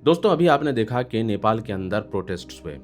दोस्तों, अभी आपने देखा कि नेपाल के अंदर प्रोटेस्ट्स हुए,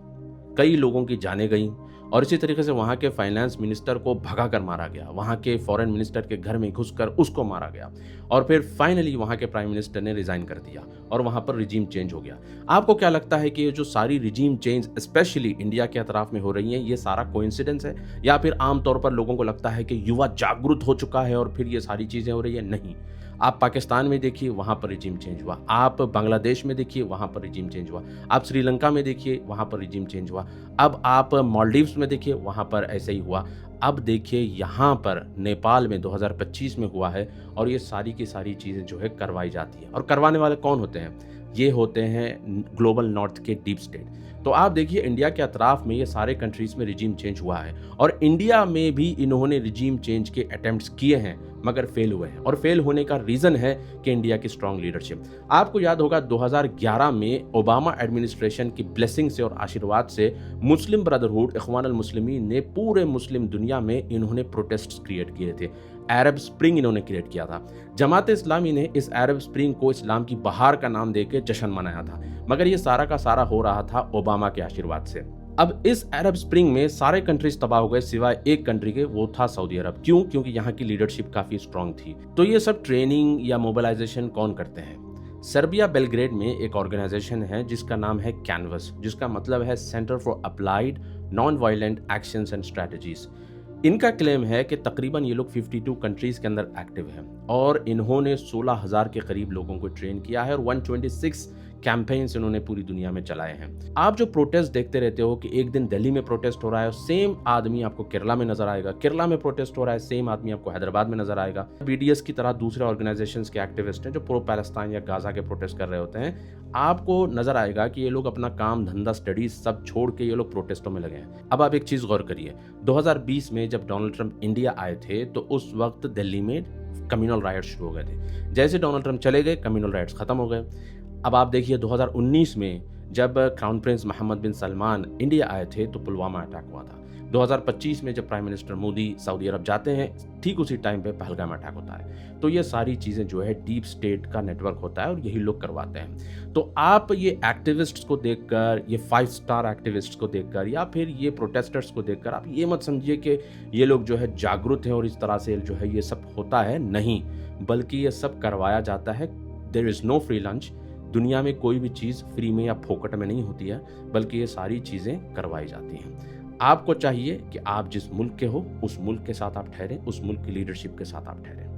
कई लोगों की जानें गईं और इसी तरीके से वहाँ के फाइनेंस मिनिस्टर को भगा कर मारा गया, वहाँ के फॉरेन मिनिस्टर के घर में घुसकर उसको मारा गया और फिर फाइनली वहाँ के प्राइम मिनिस्टर ने रिज़ाइन कर दिया और वहाँ पर रिजीम चेंज हो गया। आपको क्या लगता है कि ये जो सारी रिजीम चेंज स्पेशली इंडिया के अतराफ में हो रही हैं, ये सारा कोइंसिडेंस है या फिर आम तौर पर लोगों को लगता है कि युवा जागरूक हो चुका है और फिर ये सारी चीज़ें हो रही है? नहीं। आप पाकिस्तान में देखिए, वहाँ पर रिजीम चेंज हुआ। आप बांग्लादेश में देखिए, वहाँ पर रिजीम चेंज हुआ। आप श्रीलंका में देखिए, वहाँ पर रिजीम चेंज हुआ। अब आप मालदीव्स में देखिए, वहाँ पर ऐसे ही हुआ। अब देखिए यहाँ पर नेपाल में 2025 में हुआ है और ये सारी की सारी चीज़ें जो है करवाई जाती हैं और करवाने वाले कौन होते हैं? ये होते हैं ग्लोबल नॉर्थ के डीप स्टेट। तो आप देखिए इंडिया के अतराफ में ये सारे कंट्रीज़ में रिजीम चेंज हुआ है और इंडिया में भी इन्होंने रिजीम चेंज के अटेम्प्ट्स किए हैं मगर फेल हुए हैं और फेल होने का रीज़न है कि इंडिया की स्ट्रांग लीडरशिप। आपको याद होगा 2011 में ओबामा एडमिनिस्ट्रेशन की ब्लेसिंग से और आशीर्वाद से मुस्लिम ब्रदरहुड इख्वान अल मुस्लिमीन ने पूरे मुस्लिम दुनिया में इन्होंने प्रोटेस्ट्स क्रिएट किए थे। अरब स्प्रिंग इन्होंने क्रिएट किया था। जमात इस्लामी ने इस अरब स्प्रिंग को इस्लाम की बहार का नाम देकर जश्न मनाया था, मगर ये सारा का सारा हो रहा था ओबामा के आशीर्वाद से। अब इस अरब स्प्रिंग में सारे कंट्रीज तबाह हो गए सिवाय एक कंट्री के, वो था सऊदी अरब। क्यों? क्योंकि यहाँ की लीडरशिप काफी स्ट्रांग थी। तो ये सब ट्रेनिंग या मोबिलाइजेशन कौन करते हैं? सर्बिया बेलग्रेड में एक ऑर्गेनाइजेशन है जिसका नाम है कैनवस, जिसका मतलब है centre for applied non violent actions and strategies. इनका क्लेम है कि तकरीबन ये लोग 52 कंट्रीज के अंदर एक्टिव हैं और इन्होंने 16,000 के करीब लोगों को ट्रेन किया है और 126 कैंपेन्स इन्होंने पूरी दुनिया में चलाए हैं। आप जो प्रोटेस्ट देखते रहते हो कि एक दिन दिल्ली में प्रोटेस्ट हो रहा है और सेम आदमी आपको केरला में नजर आएगा, केरला में प्रोटेस्ट हो रहा है सेम आदमी आपको हैदराबाद में नजर आएगा। बीडीएस की तरह दूसरे ऑर्गेनाइजेशंस के एक्टिविस्ट हैं जो प्रो पैलेस्टाइन या गाजा के प्रोटेस्ट कर रहे होते हैं। आपको नजर आएगा कि ये लोग अपना काम धंधा स्टडीज सब छोड़ के ये लोग प्रोटेस्टों में लगे हैं। अब आप एक चीज गौर करिए, 2020 में जब डोनाल्ड ट्रंप इंडिया आए थे तो उस वक्त दिल्ली में कम्युनल राइट्स शुरू हो गए थे। जैसे डोनाल्ड ट्रंप चले गए, कम्युनल राइट्स खत्म हो गए। अब आप देखिए 2019 में जब क्राउन प्रिंस मोहम्मद बिन सलमान इंडिया आए थे तो पुलवामा अटैक हुआ था। 2025 में जब प्राइम मिनिस्टर मोदी सऊदी अरब जाते हैं, ठीक उसी टाइम पे पहलगाम अटैक होता है। तो ये सारी चीज़ें जो है डीप स्टेट का नेटवर्क होता है और यही लोग करवाते हैं। तो आप ये एक्टिविस्ट्स को देखकर, ये 5 स्टार एक्टिविस्ट्स को देखकर या फिर ये प्रोटेस्टर्स को देखकर आप ये मत समझिए कि ये लोग जो है जागरूक हैं और इस तरह से जो है ये सब होता है। नहीं, बल्कि ये सब करवाया जाता है। There is no free lunch. दुनिया में कोई भी चीज़ फ्री में या फोकट में नहीं होती है, बल्कि ये सारी चीज़ें करवाई जाती हैं। आपको चाहिए कि आप जिस मुल्क के हो उस मुल्क के साथ आप ठहरें, उस मुल्क की लीडरशिप के साथ आप ठहरें।